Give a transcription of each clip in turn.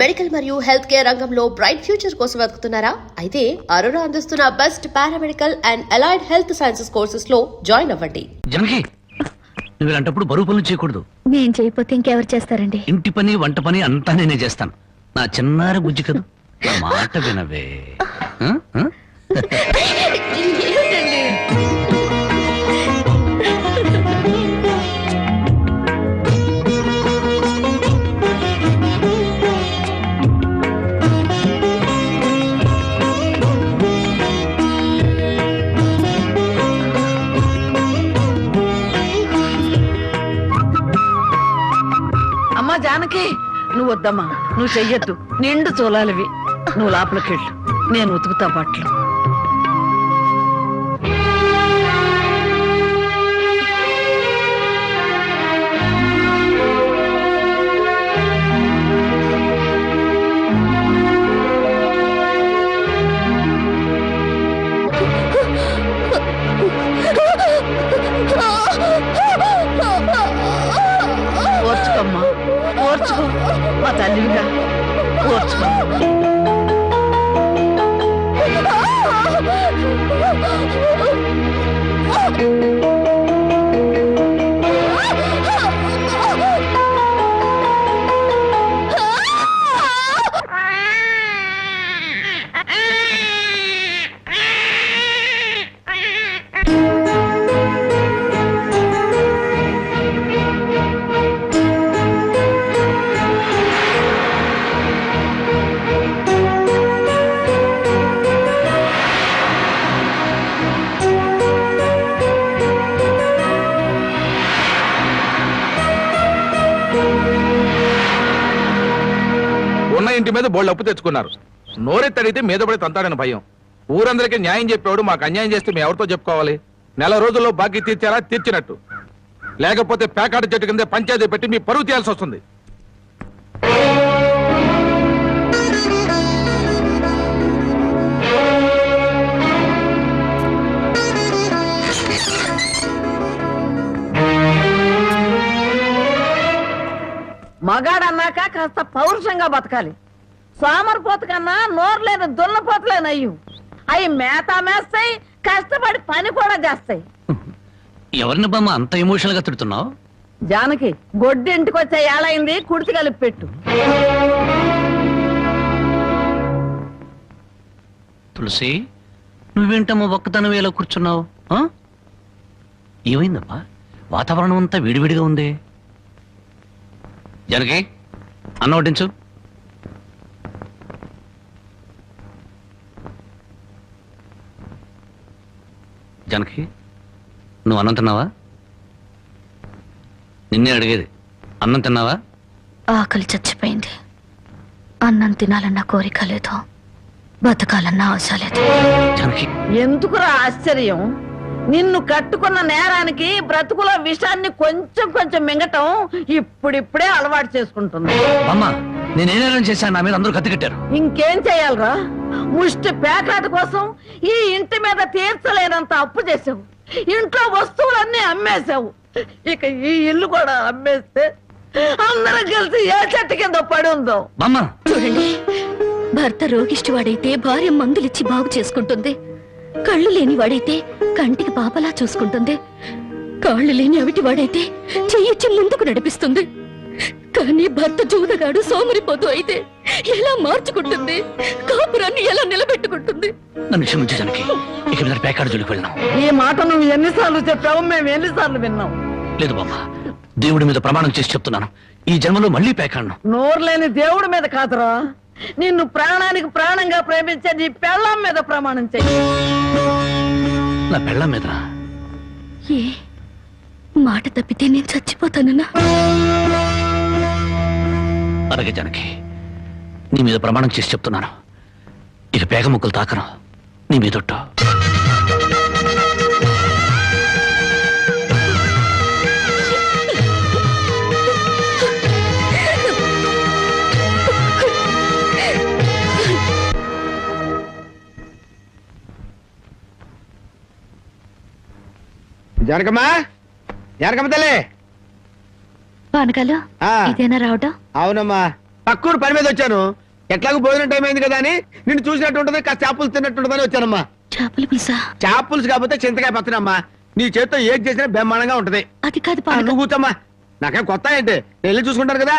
Medical మరియు health care రంగంలో bright future కోసం వెతుకుతున్నారా? అయితే అరోరా అందిస్తున్న best paramedical and allied health sciences courses లో జాయిన్ అవ్వండి. జనకి, నువ్వు ఇలాంటప్పుడు బరువు పనులు చేయకూడదు. నేను చేయకపోతే ఇంకెవరు చేస్తారండి? ఇంటి పని వంట పని అంతా నేనే చేస్తాను. నా చిన్నారి బుజ్జి కదూ, నా మాట వినవే. ఆ? ఆ? అమ్మా జానకి, నువ్వు వద్దమ్మా, నువ్వు చెయ్యొద్దు. నిండు చూలాలివి. నువ్వు లోపలికెళ్ళు, నేను ఉతుకుతా బట్టలు. ఓర్చుకోమ్మా, ఓర్చుకో. మా తల్లివిగా ఓర్చుకో. ఉన్న ఇంటి మీద బోళ్ళు అప్పు తెచ్చుకున్నారు. నోరెత్తి అడిగితే మీద పడి తంతాడని భయం. ఊరందరికీ న్యాయం చెప్పేవాడు మాకు అన్యాయం చేస్తే మేము ఎవరితో చెప్పుకోవాలి? నెల రోజుల్లో బాకీ తీర్చారా? తీర్చినట్టు. లేకపోతే పేకాట చెట్టు కింద పంచాయతీ పెట్టి మీ పరువు తీయాల్సి వస్తుంది. మగాడన్నాక కాస్త పౌరుషంగా బతకాలి. సోమరిపోత కన్నా నోరు లేని దున్నపోతలేనయ్యు. అవి మేత మేస్తాయి, కష్టపడి పని కూడా చేస్తాయి. ఎవరిని బామ్మ అంత ఎమోషనల్ గా తిడుతున్నావు? జానకి, గొడ్డి ఇంటికి వచ్చే ఏళైంది, కుడితి కలిపి పెట్టు. తులసి, నువ్వేంటమ్మా ఒక్కతనం ఎలా కూర్చున్నావు? ఏమైందమ్మా? వాతావరణం అంతా వేడివేడిగా ఉంది. జనకి, అన్నం వడ్డించు. జనకి, నువ్వు అన్నం తిన్నావా? నిన్నే అడిగేది. అన్నం తిన్నావా? ఆకలి చచ్చిపోయింది. అన్నం తినాలన్న కోరిక లేదు, బతకాలన్న ఆశ లేదు. జనకి, ఎందుకురా ఆశ్చర్యం? నిన్ను కట్టుకున్న నేరానికి బ్రతుకుల విషాన్ని కొంచెం కొంచెం మింగటం ఇప్పుడిప్పుడే అలవాటు చేసుకుంటుంది. అమ్మా, నేనేం చేశాను? నా మీద అందరూ కత్తి కట్టారు. ఇంకేం చెయ్యాలరా? ముష్టి పేకాట కోసం ఈ ఇంటి మీద తీర్చలేనంత అప్పు చేసావు. ఇంట్లో వస్తువులన్నీ అమ్మేశావు. ఇక ఈ ఇల్లు కూడా అమ్మేస్తే అందరం కలిసి ఏ చెట్టు కింద పడి ఉందో. చూడండి, భర్త రోగిష్టి వాడైతే భార్య మందులిచ్చి బాగు చేసుకుంటుంది. కళ్ళు లేని వాడైతే కంటికి పాపలా చూసుకుంటుంది. కాళ్ళు లేని అవిటి వాడైతే చెయ్యిచ్చి ముందుకు నడిపిస్తుంది. కానీ భర్త జూదగాడు సోమరిపోతూ అయితే ఎలా మార్చుకుంటుంది? కాపురాన్ని ఎలా నిలబెట్టుకుంటుంది? నన్ను క్షమించు జనకి, ఇక మీద పేకాడు జోలికి వెళ్ళాం. ఈ మాట నువ్వు ఎన్నిసార్లు చెప్పావు, మేము ఎన్నిసార్లు విన్నాం. లేదు బామ్మ, దేవుడి మీద ప్రమాణం చేసి చెప్తున్నాను, ఈ జన్మలో మళ్ళీ పేకాడను. నోరు లేని దేవుడి మీద కాదురా, నిన్ను ప్రాణానికి ప్రాణంగా ప్రేమించే నీ పెళ్ళాం మీద ప్రమాణం చెయ్యి. నా పెళ్ళాం మీద? ఏ మాట తప్పితే నేను చచ్చిపోతానన్నా? అలాగే జనకి, నీ మీద ప్రమాణం చేసి చెప్తున్నాను, ఇక పేగ ముక్కలు తాకను నీ మీదొట్టు. జనకమ్మా, జనకమ్మ తల్లి. పానకాలు ఆ. ఇదేనా రావటం? అవునమ్మా, పక్కూరు పని మీద వచ్చాను. ఎట్లాగో భోజనం టైం అయింది కదా అని నిన్ను చూసినట్టు ఉంటుంది, కాస్త చేపలు తిన్నట్టుంటుందని వచ్చానమ్మా. చేపల పులుసా? చేపలు కాకపోతే చింతకాయ పచ్చనమ్మా. నీ చేత్తో ఏది చేసినా బ్రహ్మాండంగా ఉంటది. అది కాదు ఆ, నువ్వు కూర్చోమ్మా. నాకేం కొత్త ఏంటి, నేను వెళ్ళి చూసుకుంటాను కదా.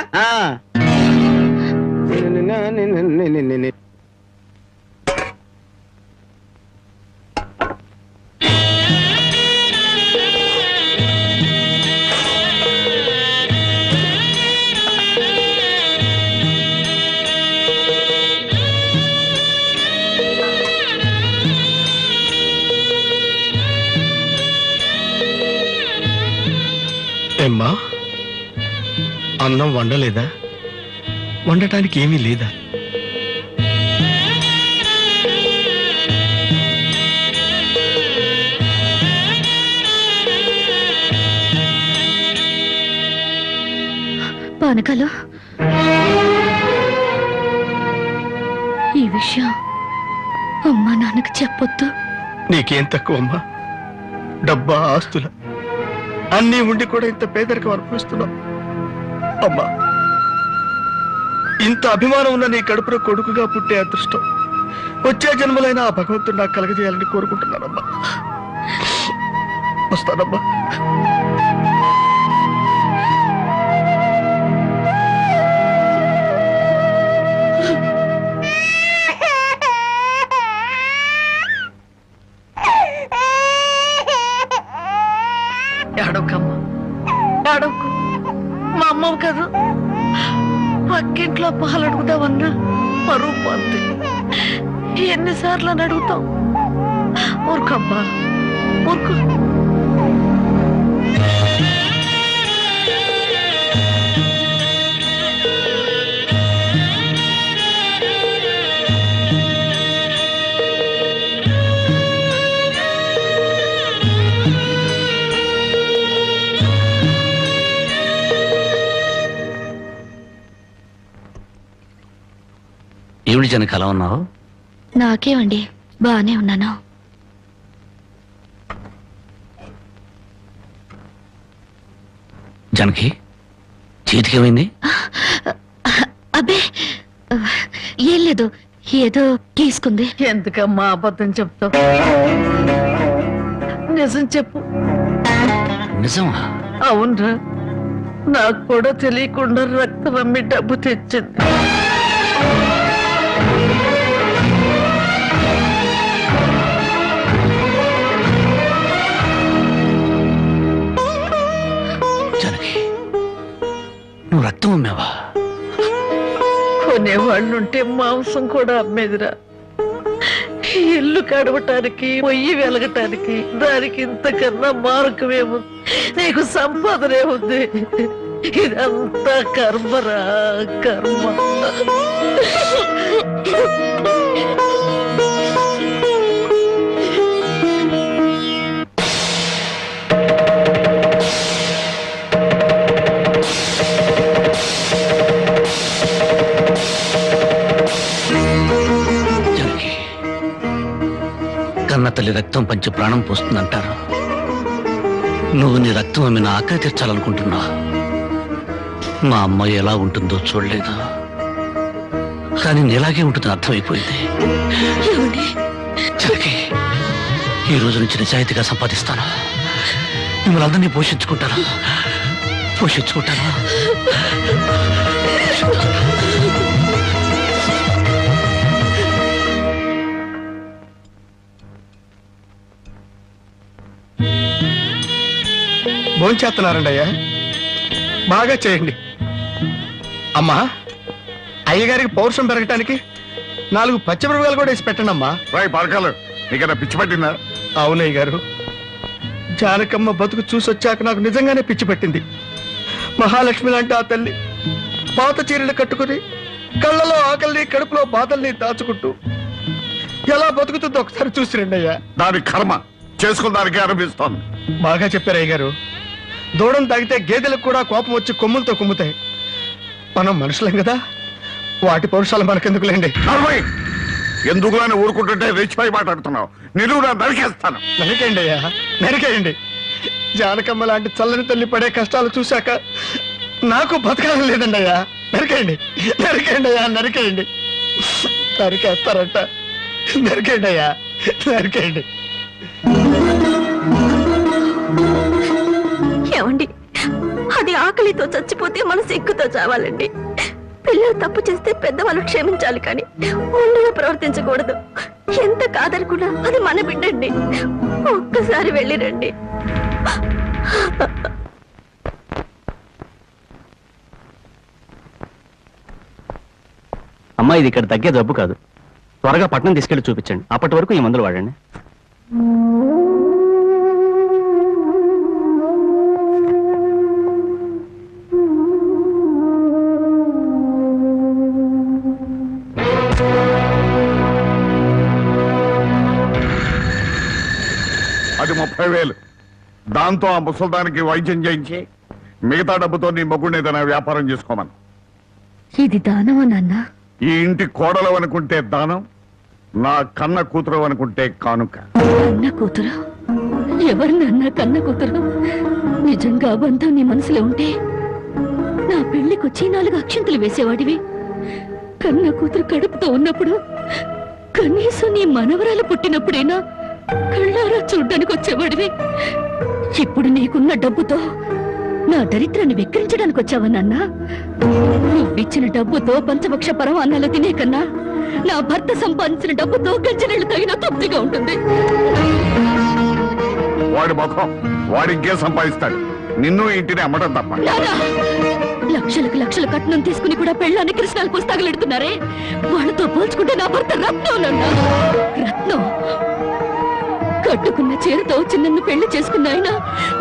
ఏమ్మా, అన్నం వండలేదా? వండటానికి ఏమీ లేదా? పానకాలు, ఈ విషయం అమ్మా నాన్నకు చెప్పొద్దు. నీకేం తక్కువమ్మా? డబ్బా, ఆస్తుల అన్నీ ఉండి కూడా ఇంత పేదరికం అనుభవిస్తున్నావు. అమ్మా, ఇంత అభిమానం ఉన్న నీ కడుపులో కొడుకుగా పుట్టే అదృష్టం వచ్చే జన్మలైనా ఆ భగవంతుడు నాకు కలగజేయాలని కోరుకుంటున్నానమ్మా. వస్తానమ్మా. ఏడవకమ్మా, ఏడవకు. మా అమ్మవు కదా, పక్కింట్లో పాలు అడుగుదామన్నా పరువు పోద్ది. ఎన్నిసార్లు అని అడుగుతావు? ఊరుకమ్మా, ఊరుకు. ఏమిటి జనకి అలా ఉన్నావు? నాకేమండి, బానే ఉన్నాను. జనకి చేతికేమైంది? అబ్బే, ఏం లేదు, ఏదో గీసుకుంది. ఎందుకమ్మా అబద్ధం చెప్తావు? నిజం చెప్పు. నిజమా? అవునరా, నాకు కూడా తెలియకుండా రక్తం అమ్మి డబ్బు తెచ్చింది. జనకి, నువ్వు రక్తం అమ్మావా? కొనేవాళ్ళుంటే మాంసం కూడా అమ్మేదిరా. ఇల్లు కడవటానికి, పొయ్యి వెలగటానికి దానికి ఇంతకన్నా మార్గమేముంది? నీకు సంపాదనే ఉంది. ఇదంతా కర్మరా, కర్మ. జనకి, కన్న తల్లి రక్తం పంచి ప్రాణం పోస్తుందంటారు. నువ్వు నీ రక్తం అమ్మి నా ఆకలి తీర్చాలనుకుంటున్నావు. మా అమ్మ ఎలా ఉంటుందో చూడలేదు, కానీ నీలాగే ఉంటుందని అర్థమైపోయింది. జనకి, ఈ రోజు నుంచి నిజాయితీగా సంపాదిస్తాను. మిమ్మల్ని అందరినీ పోషించుకుంటాను. భోంచేస్తున్నారండి అయ్యా, బాగా చేయండి. అమ్మా, అయ్యగారికి పౌరుషం పెరగటానికి 4 పచ్చిమిరపకాయలు కూడా వేసి పెట్టండి అమ్మా. రాయ్ పరకాలు, నీకన్నా పిచ్చి పట్టిందా? అవునయ్య గారు, జానకమ్మ బతుకు చూసొచ్చాక నాకు నిజంగానే పిచ్చి పట్టింది. మహాలక్ష్మి లాంటి ఆ తల్లి పాత చీరలు కట్టుకుని కళ్ళలో ఆకలిని, కడుపులో బాధల్ని దాచుకుంటూ ఎలా బతుకుతుందో ఒకసారి చూసి రండి అయ్యా. దాని కర్మ చేసుకున్న దానికి అనిపిస్తోంది. బాగా చెప్పారు అయ్య గారు. దూడం తాగితే గేదెలకు కూడా కోపం వచ్చి కొమ్ములతో కుమ్ముతాయి. మనం మనుషులం కదా, వాటి పౌరుషాలు మనకెందుకులేండి. ఎందుకు అని ఊరుకుంటుంటే రెచ్చిపోయి మాట్లాడుతున్నావు. నిలువునా నరికేస్తాను. నరికేయండి అయ్యా, నరికేయండి. జానకమ్మ లాంటి చల్లని తల్లి పడే కష్టాలు చూశాక నాకు బతకాలం లేదండి అయ్యా. నరికేయండి నరికేయండి అయ్యా నరికేయండి. నరికేస్తారంట. నరికేయండి అయ్యా నరికేయండి. ఏమండి, అది ఆకలితో చచ్చిపోతే మనసు ఎక్కుతో చావాలండి. పిల్లలు తప్పు చేస్తే పెద్దవాళ్ళు క్షమించాలి, కానీ ఒండుగా ప్రవర్తించకూడదు. ఎంత కాదనుకున్నా అది మన బిడ్డండి. ఒక్కసారి వెళ్ళిరండి. అమ్మా, ఇది ఇక్కడ తగ్గే జబ్బు కాదు. త్వరగా పట్నం తీసుకెళ్లి చూపించండి. అప్పటి వరకు ఈ మందులు వాడండి. అది 30,000. దాంతో ఆ ముసల్దానికి వైద్యం చేయించి మిగతా డబ్బుతో నీ మొగుడిని ఏదైనా వ్యాపారం చేసుకోమను. ఇది దానమా నాన్న? ఈ ఇంటి కోడలు అనుకుంటే దానం, నా కన్న కూతురు అనుకుంటే కానుక. కన్న కూతురు? ఎవరు నాన్న కన్న కూతురు? నిజంగా బంధం నీ మనసులో ఉంటే నా పెళ్లికొచ్చి 4 అక్షంతలు వేసేవాడివి. కన్న కూతురు కడుపుతో ఉన్నప్పుడు, కనీసం నీ మనవరాలు పుట్టినప్పుడైనా కళ్ళారా చూడ్డానికి వచ్చేవాడివి. ఇప్పుడు నీకున్న డబ్బుతో నా దరిద్రాన్ని వెక్కిరించడానికి వచ్చావా నాన్న? నువ్విచ్చిన డబ్బుతో పంచభక్ష పరమాన్నాలు తినే కన్నా నా భర్త సంపాదించిన డబ్బుతో గంజనీళ్లు తగిన తృప్తిగా ఉంటుంది. వాడి ముఖం, వాడి ఇంకే సంపాదిస్తాడు. నిన్ను ఇంటిని అమ్మడం తప్ప. నాన్నా, లక్షలకు లక్షల కట్నం తీసుకుని కూడా పెళ్ళాన్ని కృష్ణాలు పుస్తకాలెడుతున్నారే, వాళ్ళతో పోల్చుకుంటే నా భర్త రత్నం నాన్న. రత్నం. కట్టుకున్న చీరతో వచ్చి నన్ను పెళ్లి చేసుకున్న ఆయన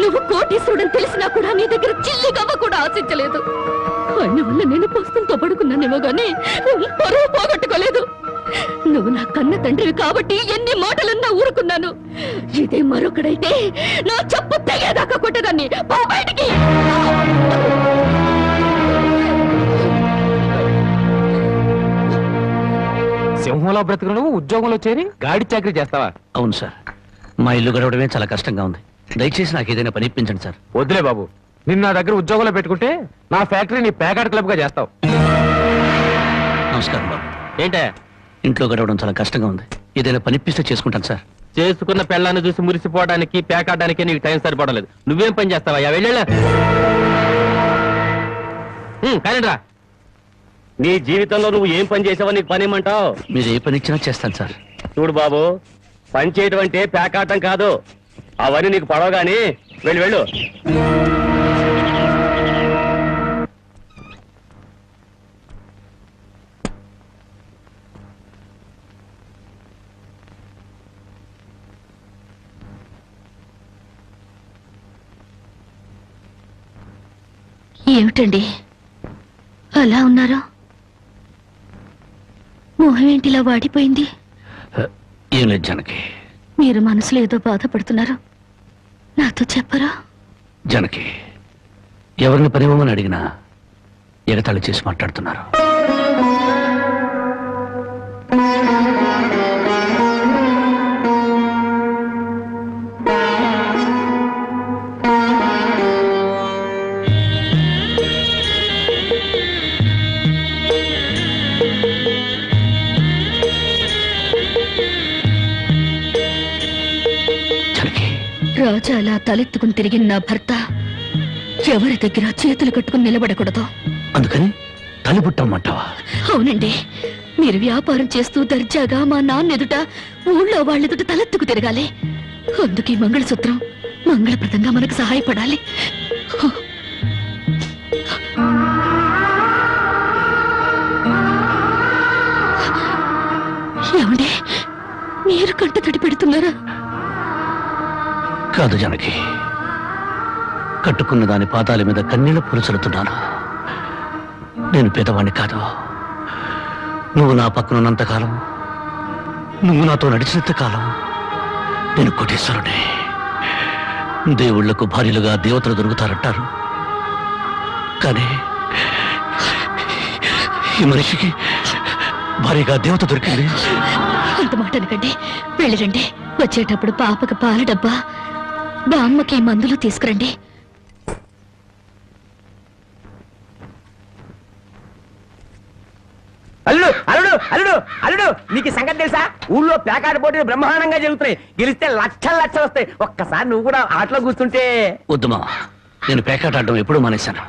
నువ్వు కోటీశ్వరుడని తెలిసినా కూడా నీ దగ్గర చిల్లి గవ్వ కూడా ఆశించలేదు. ఆయన వల్ల నేను పుస్తకంతో పడుకున్నానేమో గానీ పరువు పోగొట్టుకోలేదు. నువ్వు నా కన్న తండ్రివి కాబట్టి ఎన్ని మాటలన్నా ఊరుకున్నాను. ఇదే మరొకడైతే నా చెప్పు తెగేదాకా కొట్టేదాన్ని. పో బయటికి. సింహంలో బ్రతుకును ఉద్యోగంలో చేరి గాడి చాకరీ చేస్తావా? అవును సార్, మా ఇల్లు గడవడమే చాలా కష్టంగా ఉంది. దయచేసి నాకు ఏదైనా పని ఇప్పించండి సార్. వద్దులే బాబు, నిన్న నా దగ్గర ఉద్యోగంలో పెట్టుకుంటే నా ఫ్యాక్టరీని ప్యాకాట్ క్లబ్ గా చేస్తావు. నమస్కారం బాబు. ఏంటే? ఇంట్లో గడవడం చాలా కష్టంగా ఉంది. ఏదైనా పని ఇప్పిస్తే చేసుకుంటాను సార్. చేసుకున్న పెళ్ళాన్ని చూసి మురిసిపోవడానికి ప్యాకాటానికి నీకు టైం సరిపడలేదు. నువ్వేం పని చేస్తావా? వెళ్ళా కానీ రా. నీ జీవితంలో నువ్వు ఏం పని చేసావో నీకు పని ఏమంటావు? మీరు ఏ పని ఇచ్చినా చేస్తాను సార్. చూడు బాబు, పని చేయటం అంటే ప్యాకాటం కాదు. అవన్నీ నీకు పడవగాని వెళ్ళు వెళ్ళు. ఏమిటండి అలా ఉన్నారు? మొహం ఏంటిలా వాడిపోయింది? ఏం లేదు జానకి. మీరు మనసులో ఏదో బాధపడుతున్నారు, నాతో చెప్పరా? జానకి, ఎవరిని పనివ్వమని అడిగినా ఎగతాళి చేసి మాట్లాడుతున్నారు. రాజా అలా తలెత్తుకుని తిరిగిన నా భర్త ఎవరి దగ్గర చేతులు కట్టుకుని నిలబడకూడదు. అందుకని తలిపుట్టమంటావా? అవునండి, మీరు వ్యాపారం చేస్తూ దర్జాగా మా నాన్న ఎదుట, ఊళ్ళో వాళ్ళెదుట తలెత్తుకు తిరగాలి. అందుకే మంగళసూత్రం మంగళప్రదంగా మనకు సహాయపడాలి. ఏమండి, మీరు కంట తడి పెడుతున్నారా? కాదు జానకి, కట్టుకున్న దాని పాదాల మీద కన్నీళ్లు పొలుచలుతున్నాను. నేను పేదవాణ్ణి కాదు. నువ్వు నా పక్కన ఉన్నంతకాలం, నువ్వు నాతో నడిచినంత కాలం నేను కోటీశ్వరుడే. దేవుళ్లకు భార్యలుగా దేవతలు దొరుకుతారంటారు, కానీ ఈ మనిషికి భార్యగా దేవత దొరికింది. అంత మాట అనకండి, వెళ్ళిరండి. వచ్చేటప్పుడు పాపకు పాల డబ్బా, బామ్మకి మందులు తీసుకురండి. అల్లుడు అల్లుడు నీకు ఈ సంగతి తెలుసా? ఊళ్ళో పేకాట పోటీలు బ్రహ్మాండంగా జరుగుతున్నాయి. గెలిస్తే లక్షలు లక్షలు వస్తాయి. ఒక్కసారి నువ్వు కూడా ఆటలో కూర్చుంటే. వద్దు మావా, నేను పేకాట ఆడడం ఎప్పుడూ మానేశాను.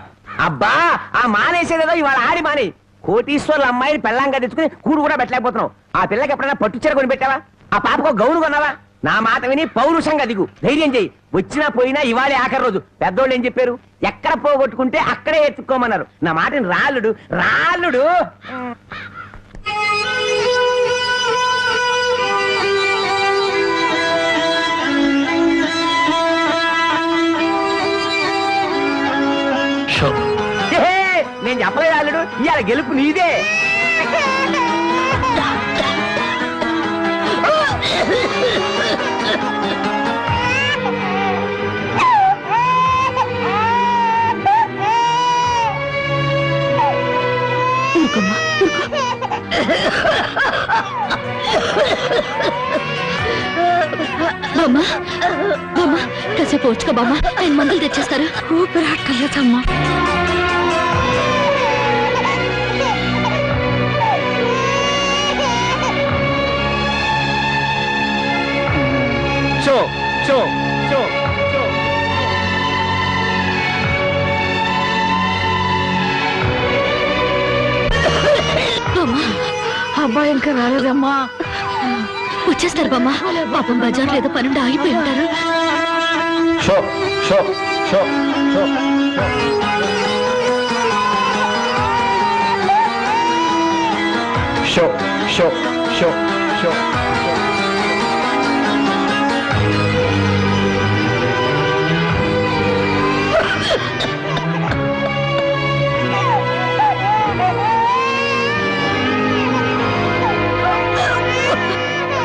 అబ్బా ఆ మానేసేదేదో ఇవాళ ఆడి మాని. కోటీశ్వర్ల అమ్మాయిని పెళ్ళంగా తెచ్చుకుని కూడు కూడా పెట్టలేకపోతున్నావు. ఆ పిల్లకి ఎప్పుడైనా పట్టుచీర కొని పెట్టావా? ఆ పాపకు గౌను కొన్నావా? నా మాట విని పౌరుషంగా దిగు, ధైర్యం చెయ్యి. వచ్చినా పోయినా ఇవాళే ఆఖరి రోజు. పెద్దోళ్ళు ఏం చెప్పారు? ఎక్కడ పోగొట్టుకుంటే అక్కడే ఎత్తుక్కోమన్నారు. నా మాటని రాళ్ళుడు రాళ్ళుడు. నేను చెప్పలేదు అల్లుడు, ఇవాళ గెలుపు నీదే. బామ్మ బామ్మ కాసేపు వచ్చుకో బామ్మ, ఆయన మందులు తెచ్చేస్తారు. ఊపిరాటలేదమ్మా. షో షో షో షో. అబ్బాయి ఇంకా రాలేదమ్మా. వచ్చేస్తారు బామ్మ. పాపం బజార్ లేదో పనుండి ఆగిపోయి ఉంటారు. షో షో షో షో. షో షో షో షో.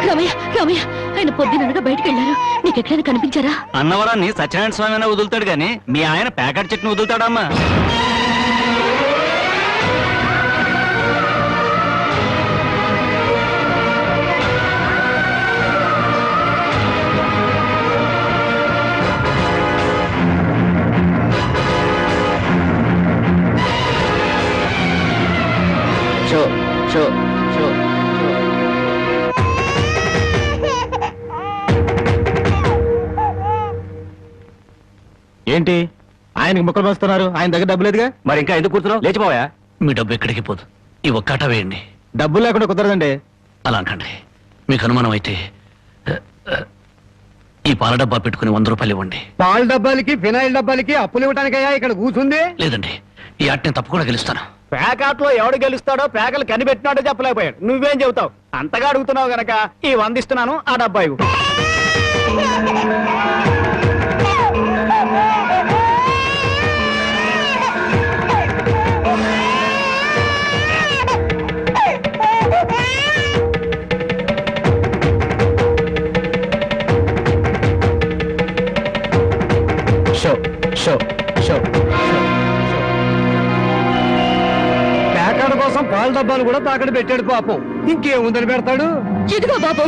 రామయ్య రామయ్య, ఆయన పొద్దుననగా బయటకు వెళ్ళారు. నీకు ఎక్కడైనా కనిపించారా? అన్నవరాన్ని సత్యనారాయణ స్వామి అయినా వదులుతాడు గాని మీ ఆయన ప్యాకెట్ చెట్టును వదులుతాడమ్మా. షో షో షో. ఏంటి ఆయనకి ముక్కలు పంచుతున్నారు? ఆయన దగ్గర డబ్బు లేదుగా. మరి ఇంకా ఎందుకు కూర్చున్నావు? లేచిపోయా. మీ డబ్బు ఎక్కడికి పోదు. ఈ ఒక్కట వేయండి. డబ్బులు లేకుండా కుదరదండి. అలా అనకండి. మీకు అనుమానం అయితే ఈ పాల డబ్బా పెట్టుకుని 100 రూపాయలు ఇవ్వండి. పాల డబ్బాలకి ఫినాయిల్ డబ్బాలకి అప్పులు ఇవ్వడానికయ్యా ఇక్కడ కూర్చుంది? లేదండి, ఈ ఆట నేను తప్పకుండా గెలుస్తాను. పేకాట్లో ఎవడు గెలుస్తాడో పేకలు కనిపెట్టినాడో చెప్పలేకపోయాడు. నువ్వేం చెబుతావు? అంతగా అడుగుతున్నావు గనక ఈ 100 ఇస్తున్నాను, ఆ డబ్బా ఇవ్వు. షో షో షో. పేకాడ కోసం పాల డబ్బాలు కూడా తాకడ పెట్టాడు పాపం. ఇంకేముందని పెడతాడు? ఇదిగో బాబు.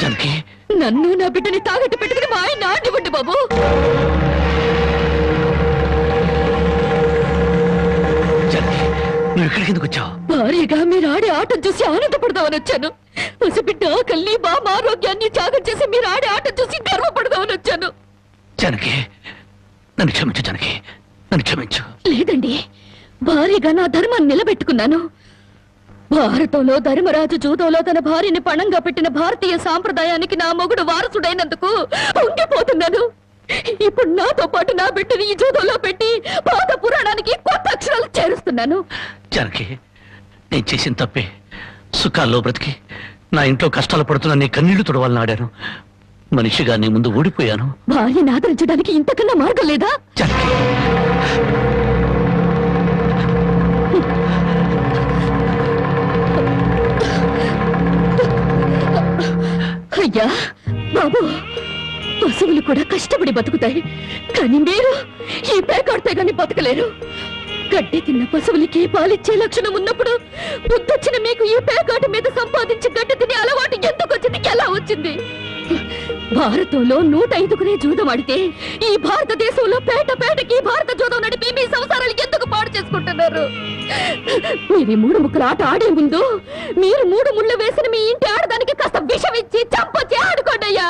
జానకి, నన్ను నా బిడ్డని తాగట్టు పెట్టుకుని మా ఆయన నాటివ్వండి బాబు. జానకి, నువ్వు ఇక్కడికి ఎందుకు వచ్చావు? భారీగా మీరు ఆడే ఆటం చూసి ఆనందపడదామని వచ్చాను. పసిబిడ్డ ఆకల్ని బామ ఆరోగ్యాన్ని త్యాగం చేసి మీరు ఆడే ఆటం చూసి గర్వపడదామని వచ్చాను. జానకి, నన్ను క్షమించు. జానకి, నన్ను క్షమించు. లేదండి, భారీగా నా ధర్మాన్ని నిలబెట్టుకున్నాను. భారతంలో ధర్మరాజు జూదంలో తన భార్యని పణంగా పెట్టిన భారతీయ సాంప్రదాయానికి నా మొగుడు వారసుడైనందుకు ఉండిపోతున్నాను. ఇప్పుడు నాతో పాటు నా బిడ్డని ఈ జూదంలో పెట్టి పాత పురాణానికి కొత్త అక్షరాలు చేరుస్తున్నాను. జానకి, నేను చేసిన తప్పే. సుఖాల్లో బ్రతికి నా ఇంట్లో కష్టాలు పడుతున్నా నీ కన్నీళ్లు తుడవాలని ఆడాను. మనిషిగా నీ ముందు ఓడిపోయాను. భార్యని ఆదరించడానికి ఇంతకన్నా మార్గం లేదా? జానకి, అయ్యా బాబు, పశువులు కూడా కష్టపడి బతుకుతాయి, కానీ మీరు ఈ పేకాడితే గాని బతకలేరు. గడ్డి తిన్న పశువులకి పాలిచ్చే లక్షణం ఉన్నప్పుడు బుద్ధొచ్చిన మీకు ఈ పేకాట మీద సంపాదించి గడ్డి తినే అలవాటు ఎందుకు వచ్చింది, ఎలా వచ్చింది? భారతంలో 105 జూదం ఆడితే ఈ భారతదేశంలో పేట పేటకి భారత జూదం నడిపి మీ సంసారాలు ఎందుకు పాడు చేసుకుంటున్నారు? మీరు ఈ 3 ముక్కల ఆట ఆడే ముందు మీరు 3 ముళ్ళు వేసిన మీ ఇంటి ఆడదానికి కాస్త విషం ఇచ్చి చంపొచ్చి ఆడుకోండి అయ్యా,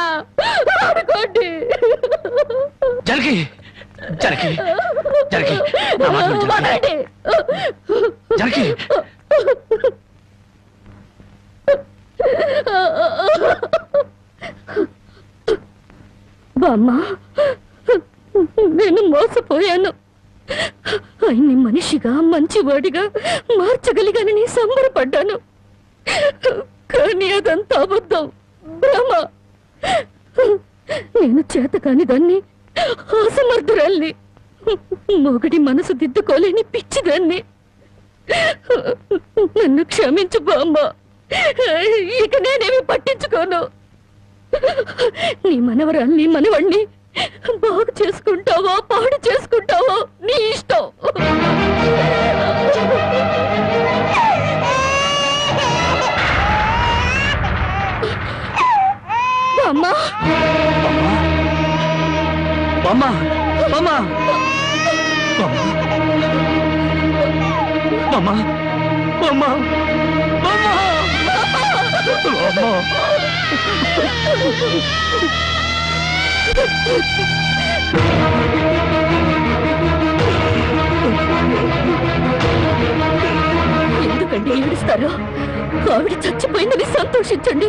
ఆడుకోండి. జనకి జనకి జనకి నా మాట విను, జనకి. జనకి బామ్మ, నేను మోసపోయాను. ఆయన్ని మనిషిగా మంచివాడిగా మార్చగలిగానని సంబరపడ్డాను. కానీ అదంతా అబద్ధం, భ్రమ. నేను చేతకాని దాన్ని, అసమర్థురాల్ని, మొగడి మనసు దిద్దుకోలేని పిచ్చిదాన్ని. నన్ను క్షమించు బామ్మ, ఇక నేనేమి పట్టించుకోను. నీ మనవరాల్ని మనవణ్ణి బాగు చేసుకుంటావో పాడు చేసుకుంటావో నీ ఇష్టం. అమ్మా బామ్మ బామ్మ బామ్మ బామ్మ బామ్మ ఎందుకండి ఏడుస్తారు? ఆవిడ చచ్చిపోయిందని సంతోషించండి.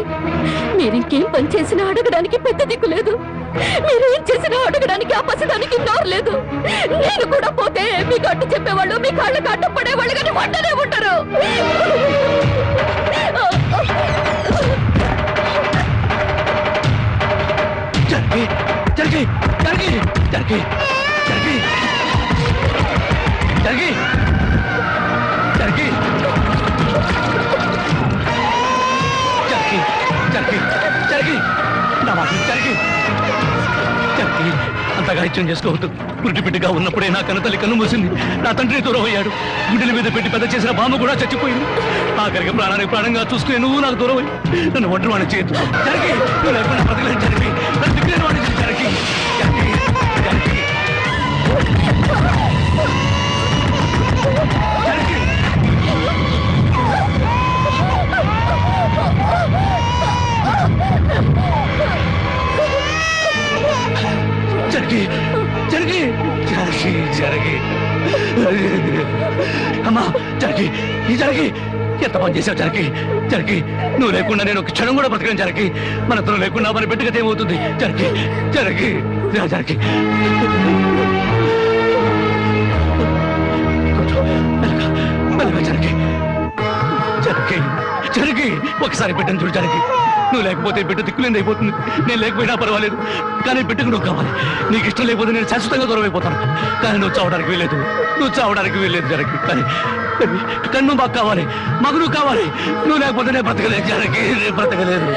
మీరింకేం పని చేసినా అడగడానికి పెద్ద దిక్కు లేదు. మీరేం చేసినా అడగడానికి ఆ పసిదానికి నోరు లేదు. నేను కూడా పోతే మీకు అడ్డు చెప్పేవాళ్ళు, మీ కాళ్ళకి అడ్డు పడేవాళ్ళు కానీ వంటనే ఉంటారు. జనకి జనకి జనకి జనకి జనకి జనకి జనకి జనకి జనకి జనకి నా మాట జనకి జనకి అంతగా ఇచ్చం చేసుకోవద్దు. పురిటి బిడ్డగా ఉన్నప్పుడే నా కన్నతల్లి కన్ను మూసింది. నా తండ్రి దూరం అయ్యాడు. గుడ్డల మీద పెట్టి పెద్ద చేసిన బామ్మ కూడా చచ్చిపోయింది. ఆఖరికి ప్రాణానికి ప్రాణంగా చూసుకునే నువ్వు నాకు దూరం అయ్యి నన్ను ఒంటరి వాడిని చేయొద్దు. జనకి నువ్వు లేకుండా బ్రతకలేదు. జనకి నన్ను దిక్కులేని వాడిని చేయి. జనకి జనకి జనకి జనకి జనకి జనకి జనకి అమ్మా జనకి ఈ జనకి ఎంత పని చేశావు జనకి? జనకి నువ్వు లేకుండా నేను ఒక క్షణం కూడా బతకను జనకి. మనతో లేకుండా మన బిడ్డగత ఏమవుతుంది? జనకి జనకి జనకి మెల్లగా జనకి జనకి జనకి ఒకసారి బిడ్డను చూడు జనకి. నువ్వు లేకపోతే బిడ్డ దిక్కులేంది అయిపోతుంది. నేను లేకపోయినా పర్వాలేదు, కానీ బిడ్డకు నువ్వు కావాలి. నీకు ఇష్టం లేకపోతే నేను శాశ్వతంగా దూరం అయిపోతాను. కానీ నువ్వు చావడానికి వీలేదు, నువ్వు చావడానికి వీలేదు జనకి. కానీ కానీ నువ్వు మాకు కావాలి, మాకు నువ్వు కావాలి. నువ్వు లేకపోతే నేను బ్రతకలేదు జనకి, నేను బ్రతకలేదు.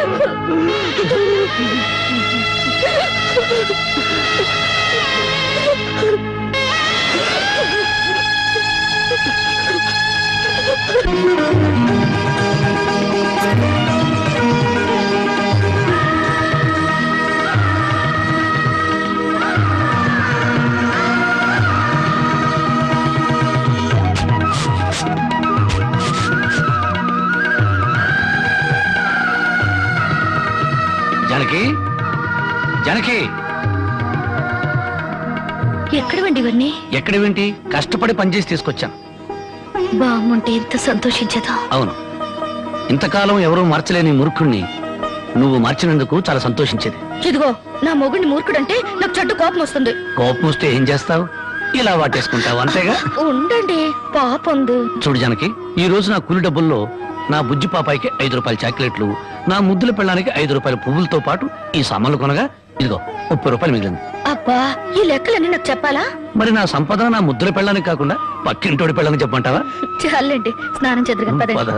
జనకి జనకి ఎక్కడవండి ఇవన్నీ? ఎక్కడేంటి? కష్టపడి పనిచేసి తీసుకొచ్చాను. బామ్ముంటే ఎంత సంతోషించదా? అవును, ఇంతకాలం ఎవరూ మార్చలేని మూర్ఖుణ్ణి నువ్వు మార్చినందుకు చాలా సంతోషించేది. ఇదిగో నా మొగుడిని మూర్ఖుడంటే నాకు చెడ్డ కోపం వస్తుంది. కోపం వస్తే ఏం చేస్తావు? ఇలా వాటేసుకుంటావు అంతేగా. ఉండండి, పాపంది. చూడు జనకి, ఈ రోజు నా కూలి డబ్బుల్లో నా బుజ్జి పాపాయికి 5 రూపాయల చాక్లెట్లు, నా ముద్దుల పెళ్ళానికి 5 రూపాయల పువ్వులతో పాటు ఈ సామాన్లు కొనగా ఇదిగో 30 రూపాయలు మిగిలింది. అబ్బా, ఈ లెక్కలన్నీ నాకు చెప్పాలా? మరి నా సంపద నా ముద్దుల పెళ్ళానికి కాకుండా పక్కింటోడి పెళ్ళానికి చెప్పమంటావా? చాలండి, స్నానం చేద్దరు పద.